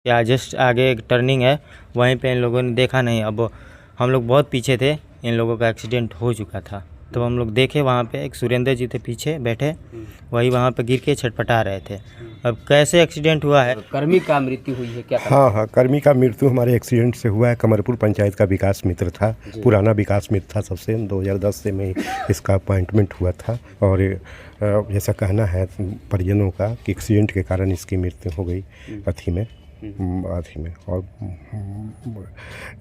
या जस्ट आगे एक टर्निंग है, वहीं पे इन लोगों ने देखा नहीं। अब हम लोग बहुत पीछे थे, इन लोगों का एक्सीडेंट हो चुका था। तब हम लोग देखे वहाँ पे एक सुरेंद्र जी थे पीछे बैठे, वही वहाँ पे गिर के छटपटा रहे थे। अब कैसे एक्सीडेंट हुआ है? कर्मी का मृत्यु हुई है क्या? हाँ, कर्मी का मृत्यु हमारे एक्सीडेंट से हुआ है। कमरपुर पंचायत का विकास मित्र था, पुराना विकास मित्र था सबसे। 2010 से में इसका अपॉइंटमेंट हुआ था और जैसा कहना है परिजनों का कि एक्सीडेंट के कारण इसकी मृत्यु हो गई अथी में। और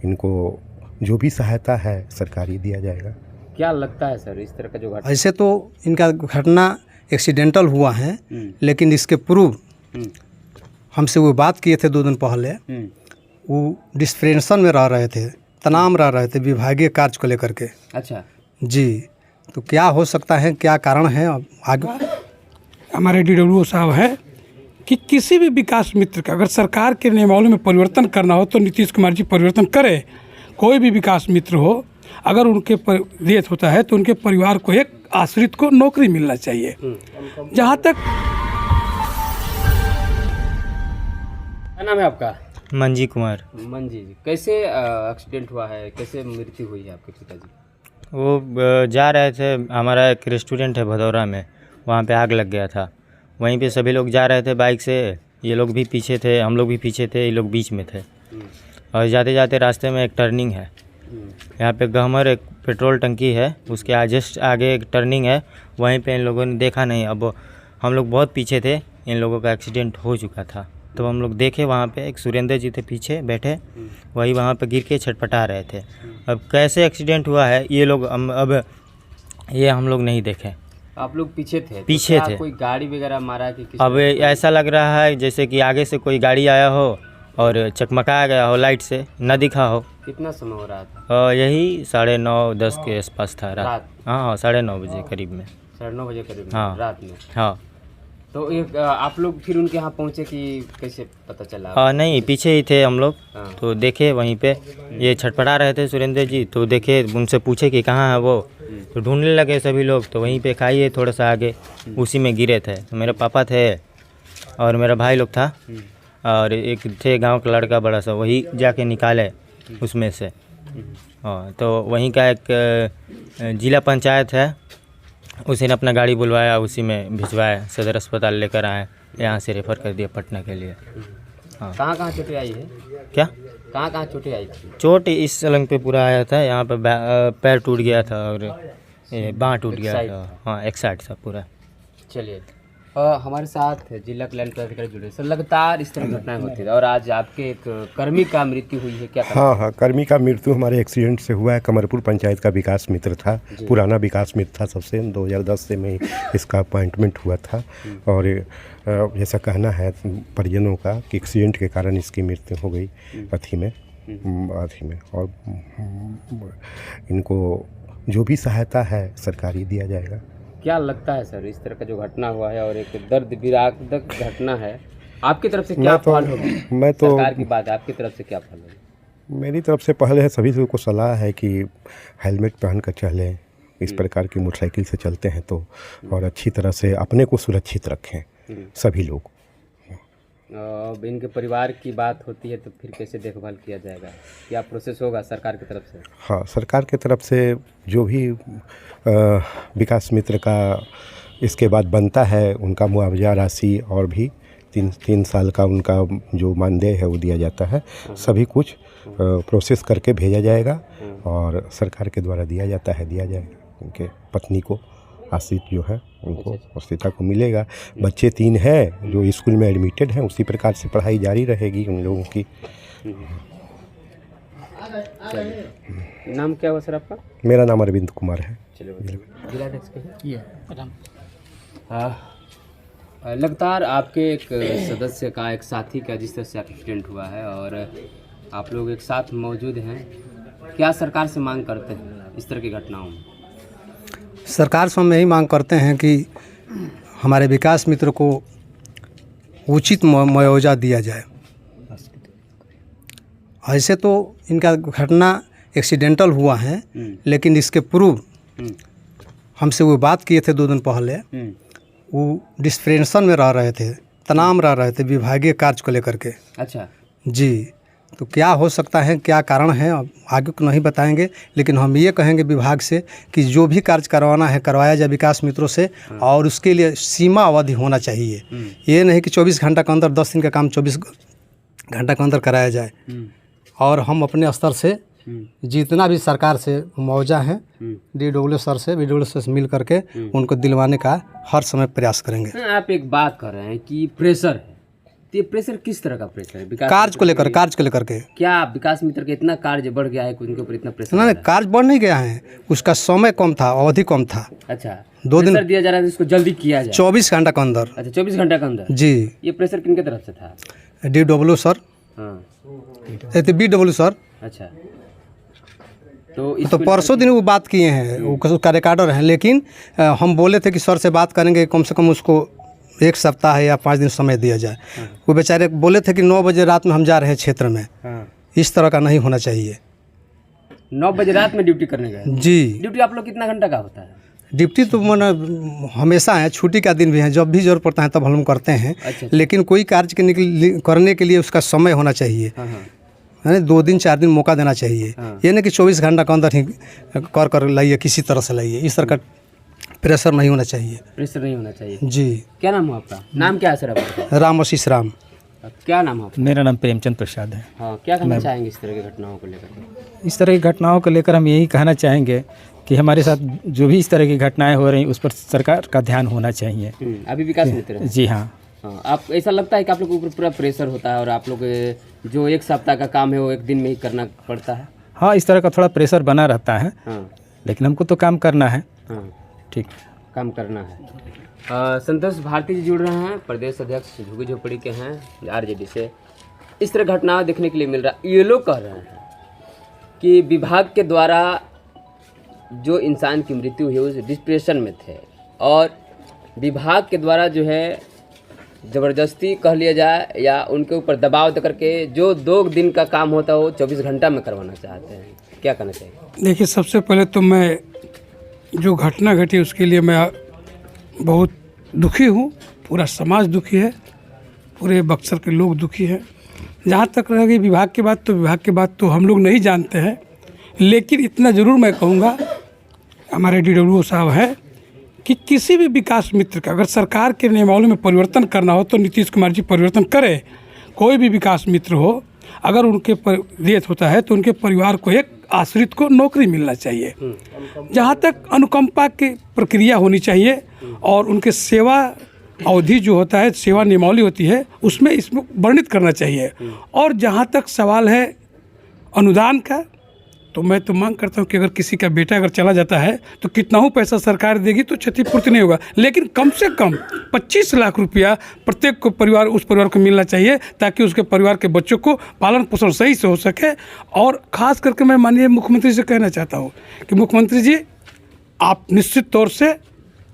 इनको जो भी सहायता है सरकारी दिया जाएगा। क्या लगता है सर इस तरह का जो घटना? ऐसे तो इनका घटना एक्सीडेंटल हुआ है, लेकिन इसके पूर्व हमसे वो बात किए थे 2 दिन पहले। वो डिस्प्रेशन में रह रहे थे, तनाव रह रहे थे विभागीय कार्य को लेकर के। अच्छा जी, तो क्या हो सकता है, क्या कारण है? अब आगे हमारे DWO साहब है कि किसी भी विकास मित्र का अगर सरकार के नियमावली में परिवर्तन करना हो तो नीतीश कुमार जी परिवर्तन करें। कोई भी विकास मित्र हो, अगर उनके डेथ होता है तो उनके परिवार को, एक आश्रित को नौकरी मिलना चाहिए। जहाँ तक क्या नाम है आपका? मंजी कुमार। मंजी जी, कैसे एक्सीडेंट हुआ है, कैसे मृत्यु हुई है आपके पिताजी? वो जा रहे थे, हमारा एक रेस्टोरेंट है भदौरा में, वहाँ पे आग लग गया था। वहीं पे सभी लोग जा रहे थे बाइक से, ये लोग भी पीछे थे, हम लोग भी पीछे थे, ये लोग बीच में थे। और जाते जाते रास्ते में एक टर्निंग है, यहाँ पे गहमर एक पेट्रोल टंकी है, उसके जस्ट आगे एक टर्निंग है, वहीं पे इन लोगों ने देखा नहीं। अब हम लोग बहुत पीछे थे, इन लोगों का एक्सीडेंट हो चुका था। तब हम लोग देखे वहाँ पे एक सुरेंद्र जी थे पीछे बैठे, वही वहाँ पे गिर के छटपटा रहे थे। अब कैसे एक्सीडेंट हुआ है ये लोग अब ये हम लोग नहीं देखे। आप लोग पीछे थे? पीछे तो थे। कोई गाड़ी वगैरह मारा कि अब ऐसा लग रहा है जैसे कि आगे से कोई गाड़ी आया हो और चकमकाया गया हो, लाइट से न दिखा हो। कितना समय हो रहा था? यही 9:30-10 के आसपास था रात। रात? हाँ, 9:30 बजे करीब में। 9:30 बजे करीब में? हाँ। रात में? हाँ। तो एक आप लोग फिर उनके यहाँ पहुँचे कि कैसे पता चला? नहीं, पीछे ही थे हम लोग। हाँ। तो देखे वहीं पे ये छटपटा रहे थे सुरेंद्र जी, तो देखे, उनसे पूछे कि कहाँ है वो, तो ढूंढने लगे सभी लोग। तो वहीं पे खाइए थोड़ा सा आगे, उसी में गिरे थे। तो मेरे पापा थे और मेरा भाई लोग था और एक थे गांव का लड़का बड़ा सा, वही जाके निकाले उसमें से। हाँ, तो वहीं का एक जिला पंचायत है, उसी ने अपना गाड़ी बुलवाया, उसी में भिजवाया, सदर अस्पताल लेकर आए, यहाँ से रेफ़र कर दिया पटना के लिए। हाँ। कहाँ कहाँ चोटें आई है? क्या? कहाँ कहाँ चोटें आई थी? चोट इस अलंग पे पूरा आया था, यहाँ पे पैर टूट गया था और बाँह टूट गया था। हाँ, एक साइड था पूरा। चलिए, हमारे साथ जिला कल्याण पदाधिकारी जुड़े। सर, लगातार इस तरह घटनाएं होती है और आज आपके एक कर्मी का मृत्यु हुई है क्या? हाँ, कर्मी का मृत्यु हमारे एक्सीडेंट से हुआ है। कमरपुर पंचायत का विकास मित्र था, पुराना विकास मित्र था सबसे। 2010 से में इसका अपॉइंटमेंट हुआ था और जैसा कहना है परिजनों का कि एक्सीडेंट के कारण इसकी मृत्यु हो गई अथी में। और इनको जो भी सहायता है सरकारी दिया जाएगा। क्या लगता है सर इस तरह का जो घटना हुआ है और एक दर्द विदारक घटना है, आपकी तरफ से क्या पहल होगी? मैं तो सरकार की बात है, आपकी तरफ से क्या पहल होगी? मेरी तरफ से पहले है सभी को सलाह है कि हेलमेट पहन कर चलें। इस प्रकार की मोटरसाइकिल से चलते हैं तो, और अच्छी तरह से अपने को सुरक्षित रखें सभी लोग। अब इनके परिवार की बात होती है तो फिर कैसे देखभाल किया जाएगा? क्या प्रोसेस होगा सरकार की तरफ से? हाँ, सरकार की तरफ से जो भी विकास मित्र का इसके बाद बनता है उनका मुआवजा राशि और भी 3 साल का उनका जो मानदेय है वो दिया जाता है। सभी कुछ प्रोसेस करके भेजा जाएगा और सरकार के द्वारा दिया जाता है, दिया जाएगा। उनके पत्नी को आश्रित जो है उनको और सीता को मिलेगा। बच्चे 3 हैं जो स्कूल में एडमिटेड हैं, उसी प्रकार से पढ़ाई जारी रहेगी उन लोगों की। नाम क्या हुआ सर आपका? मेरा नाम अरविंद कुमार है। लगातार आपके एक सदस्य का, एक साथी का जिस तरह से एक्सीडेंट हुआ है और आप लोग एक साथ मौजूद हैं, क्या सरकार से मांग करते हैं इस तरह की घटनाओं में? सरकार से हम यही मांग करते हैं कि हमारे विकास मित्र को उचित मुआवजा दिया जाए। ऐसे तो इनका घटना एक्सीडेंटल हुआ है, लेकिन इसके पूर्व हमसे वो बात किए थे 2 दिन पहले। वो डिस्प्रेशन में रह रहे थे, तनाव रह रहे थे विभागीय कार्य को लेकर के। अच्छा। जी, तो क्या हो सकता है, क्या कारण है, अब आगे को नहीं बताएंगे, लेकिन हम ये कहेंगे विभाग से कि जो भी कार्य करवाना है करवाया जाए विकास मित्रों से, और उसके लिए सीमा अवधि होना चाहिए। ये नहीं कि 24 घंटा के अंदर 10 दिन का काम 24 घंटा के अंदर कराया जाए। और हम अपने स्तर से जितना भी सरकार से मुआवजा है DW सर से, BW से मिल करके उनको दिलवाने का हर समय प्रयास करेंगे। आप एक बात कर रहे हैं कि प्रेशर है, तो ये प्रेशर किस तरह का प्रेशर है? विकास कार्य को लेकर के क्या विकास मित्र का इतना कार्य बढ़ गया है कि उनके ऊपर इतना प्रेशर? नहीं, कार्य बढ़ नहीं गया है, उसका समय कम था, अवधि कम था। अच्छा, 2 दिन प्रेशर दिया जा रहा है इसको जल्दी किया जाए 24 घंटा के अंदर। अच्छा, 24 घंटा के अंदर। जी, ये प्रेशर किनके तरफ से था? DW सर, हाँ, BW सर। अच्छा, तो परसों दिन वो बात किए हैं, वो उसका रिकॉर्डर है, लेकिन हम बोले थे कि सर से बात करेंगे, कम से कम उसको 1 सप्ताह या 5 दिन समय दिया जाए। वो बेचारे बोले थे कि 9 बजे रात में हम जा रहे हैं क्षेत्र में। हाँ। इस तरह का नहीं होना चाहिए। 9 बजे रात में ड्यूटी करने गए? जी, ड्यूटी आप लोग कितना घंटा का होता है? ड्यूटी तो मैंने हमेशा है, छुट्टी का दिन भी है, जब भी जरूरत पड़ता है तब हम करते हैं। अच्छा। लेकिन कोई कार्य करने के लिए उसका समय होना चाहिए, हाँ हाँ, है 2 दिन 4 दिन मौका देना चाहिए। हाँ। ये नहीं कि 24 घंटा के अंदर ही कर लाइए, किसी तरह से लाइए, इस तरह का प्रेशर नहीं होना चाहिए। प्रेशर नहीं होना चाहिए। जी, क्या नाम है आपका? नाम क्या है सर आपका? राम आशीष राम। क्या नाम है आपका? मेरा नाम प्रेमचंद प्रसाद है। हाँ, क्या कहना चाहेंगे इस तरह की घटनाओं को लेकर? इस तरह की घटनाओं को लेकर हम यही कहना चाहेंगे कि हमारे साथ जो भी इस तरह की घटनाएं हो रही उस पर सरकार का ध्यान होना चाहिए। अभी विकास मित्र हैं। जी हाँ। हाँ, आप ऐसा लगता है कि आप लोग के ऊपर पूरा प्रेशर होता है और आप लोग जो 1 सप्ताह का काम है वो 1 दिन में ही करना पड़ता है? हाँ, इस तरह का थोड़ा प्रेशर बना रहता है, हाँ लेकिन हमको तो काम करना है। हाँ, ठीक, काम करना है। संतोष भारती जी जुड़ रहे हैं, प्रदेश अध्यक्ष झुग्गी झोपड़ी के हैं RJD से। इस तरह घटना देखने के लिए मिल रहा है। ये लोग कह रहे हैं कि विभाग के द्वारा जो इंसान की मृत्यु हुई उस डिप्रेशन में थे, और विभाग के द्वारा जो है ज़बरदस्ती कह लिया जाए या उनके ऊपर दबाव दे करके जो 2 दिन का काम होता है वो 24 घंटा में करवाना चाहते हैं। क्या कहना चाहिए? देखिए, सबसे पहले तो मैं जो घटना घटी उसके लिए मैं बहुत दुखी हूँ, पूरा समाज दुखी है, पूरे बक्सर के लोग दुखी हैं। जहाँ तक रह गई विभाग की बात, तो विभाग की बात तो हम लोग नहीं जानते हैं, लेकिन इतना ज़रूर मैं कहूँगा, हमारे DW साहब हैं कि किसी भी विकास मित्र का अगर सरकार के नियमावली में परिवर्तन करना हो तो नीतीश कुमार जी परिवर्तन करें। कोई भी विकास मित्र हो, अगर उनके डेथ होता है तो उनके परिवार को, एक आश्रित को नौकरी मिलना चाहिए। जहाँ तक अनुकंपा की प्रक्रिया होनी चाहिए और उनके सेवा अवधि जो होता है, सेवा नियमावली होती है, उसमें इसमें वर्णित करना चाहिए। और जहाँ तक सवाल है अनुदान का, तो मैं तो मांग करता हूँ कि अगर किसी का बेटा अगर चला जाता है तो कितना ही पैसा सरकार देगी तो क्षतिपूर्ति नहीं होगा, लेकिन कम से कम 25 लाख रुपया प्रत्येक को परिवार, उस परिवार को मिलना चाहिए, ताकि उसके परिवार के बच्चों को पालन पोषण सही से हो सके। और ख़ास करके मैं माननीय मुख्यमंत्री से कहना चाहता हूँ कि मुख्यमंत्री जी, आप निश्चित तौर से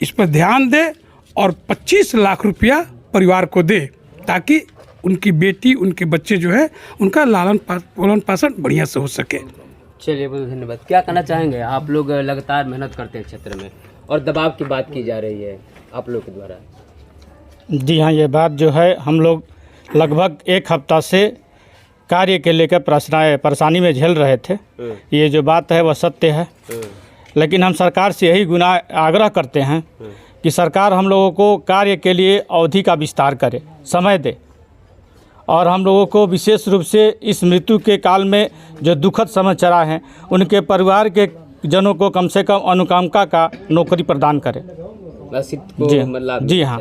इस पर ध्यान दें और 25 लाख रुपया परिवार को दे, ताकि उनकी बेटी, उनके बच्चे जो है उनका लालन पालन बढ़िया से हो सके। चलिए, बहुत धन्यवाद। क्या कहना चाहेंगे? आप लोग लगातार मेहनत करते हैं क्षेत्र में और दबाव की बात की जा रही है आप लोग के द्वारा। जी हाँ, ये बात जो है हम लोग लगभग 1 हफ्ता से कार्य के लेकर परेशानी में झेल रहे थे। ये जो बात है वह सत्य है, लेकिन हम सरकार से यही आग्रह करते हैं कि सरकार हम लोगों को कार्य के लिए अवधि का विस्तार करे, समय दे, और हम लोगों को विशेष रूप से इस मृत्यु के काल में जो दुखद समय चला है उनके परिवार के जनों को कम से कम अनुकंपा का नौकरी प्रदान करे। जी, मतलब जी हाँ।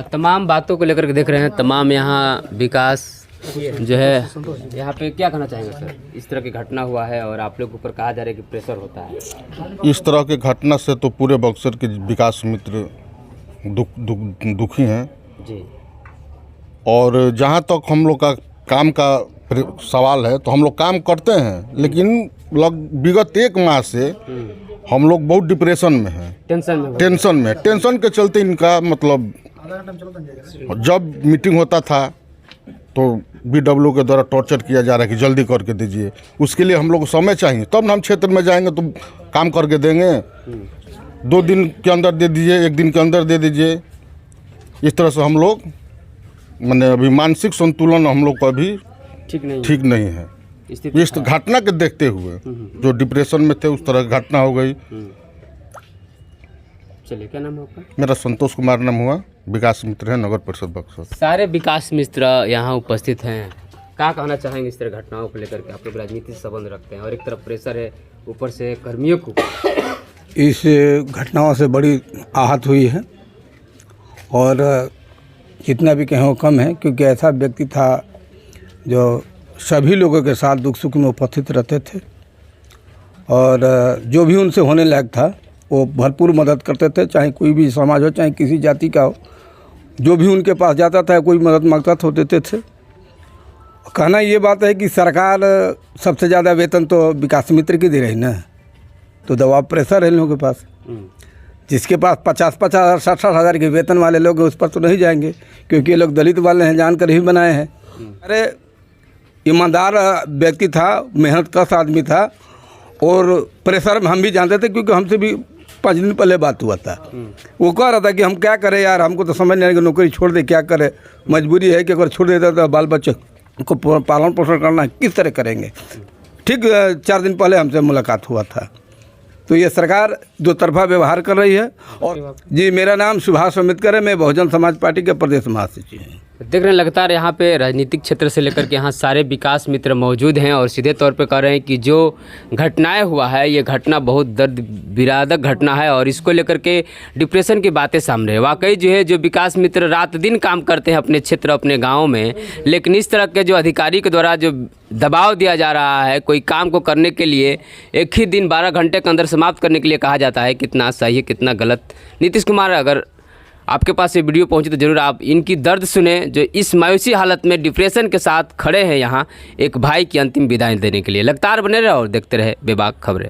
तमाम बातों को लेकर के देख रहे हैं, तमाम यहाँ विकास जो है, यहाँ पे क्या कहना चाहेंगे सर? इस तरह की घटना हुआ है और आप लोग के ऊपर कहा जा रहा है कि प्रेशर होता है। इस तरह के घटना से तो पूरे बक्सर के विकास मित्र दुखी हैं जी। और जहाँ तक हम लोग का काम का सवाल है तो हम लोग काम करते हैं, लेकिन विगत 1 माह से हम लोग बहुत डिप्रेशन में हैं, टेंशन के चलते इनका मतलब जब मीटिंग होता था तो BW के द्वारा टॉर्चर किया जा रहा है कि जल्दी करके दीजिए। उसके लिए हम लोग को समय चाहिए, तब हम क्षेत्र में जाएंगे तो काम करके देंगे। 2 दिन के अंदर दे दीजिए, 1 दिन के अंदर दे दीजिए। इस तरह से हम लोग माने अभी मानसिक संतुलन हम लोग को अभी ठीक नहीं है। स्थिति इस घटना के देखते हुए जो डिप्रेशन में थे उस तरह की घटना हो गई। चलिए, क्या नाम है आपका? मेरा संतोष कुमार नाम हुआ, विकास मित्र है, नगर परिषद बक्सर। सारे विकास मित्र यहाँ उपस्थित हैं, क्या कहना चाहेंगे इस तरह घटनाओं को लेकर के? आप लोग राजनीति से संबंध रखते हैं और एक तरफ प्रेशर है ऊपर से कर्मियों को। इस घटनाओं से बड़ी आहत हुई है और जितना भी कहें वो कम है, क्योंकि ऐसा व्यक्ति था जो सभी लोगों के साथ दुख सुख में उपस्थित रहते थे और जो भी उनसे होने लायक था वो भरपूर मदद करते थे, चाहे कोई भी समाज हो, चाहे किसी जाति का हो। जो भी उनके पास जाता था कोई मदद मांगता था, देते थे। कहना ये बात है कि सरकार सबसे ज़्यादा वेतन तो विकास मित्र की दे रही ना, तो दबाव प्रेशर है इन लोगों के पास। जिसके पास 50-50 हज़ार 60-60 हज़ार के वेतन वाले लोग हैं उस पर तो नहीं जाएंगे, क्योंकि ये लोग दलित वाले हैं, जानकर ही बनाए हैं। अरे ईमानदार व्यक्ति था, मेहनतकश आदमी था और प्रेशर में हम भी जानते थे, क्योंकि हमसे भी 5 दिन पहले बात हुआ था। वो कह रहा था कि हम क्या करें यार, हमको तो समझ नहीं आएगा, नौकरी छोड़ दे, क्या करें, मजबूरी है कि अगर छोड़ देता तो बाल बच्चे को पालन पोषण करना किस तरह करेंगे। ठीक 4 दिन पहले हमसे मुलाकात हुआ था। तो ये सरकार दो तरफा व्यवहार कर रही है। और जी, मेरा नाम सुभाष अम्बेडकर है, मैं बहुजन समाज पार्टी के प्रदेश महासचिव हूँ। देख रहे हैं लगातार यहाँ पे राजनीतिक क्षेत्र से लेकर के यहाँ सारे विकास मित्र मौजूद हैं और सीधे तौर पे कह रहे हैं कि जो घटनाएं हुआ है ये घटना बहुत दर्द विदारक घटना है और इसको लेकर के डिप्रेशन की बातें सामने है। वाकई जो है, जो विकास मित्र रात दिन काम करते हैं अपने क्षेत्र अपने गाँव में, लेकिन इस तरह के जो अधिकारी के द्वारा जो दबाव दिया जा रहा है कोई काम को करने के लिए, एक ही दिन 12 घंटे के अंदर समाप्त करने के लिए कहा जाता है, कितना सही है कितना गलत। नीतीश कुमार, अगर आपके पास ये वीडियो पहुंची तो ज़रूर आप इनकी दर्द सुने, जो इस मायूसी हालत में डिप्रेशन के साथ खड़े हैं यहाँ एक भाई की अंतिम विदाई देने के लिए। लगातार बने रहे और देखते रहे बेबाक खबरें।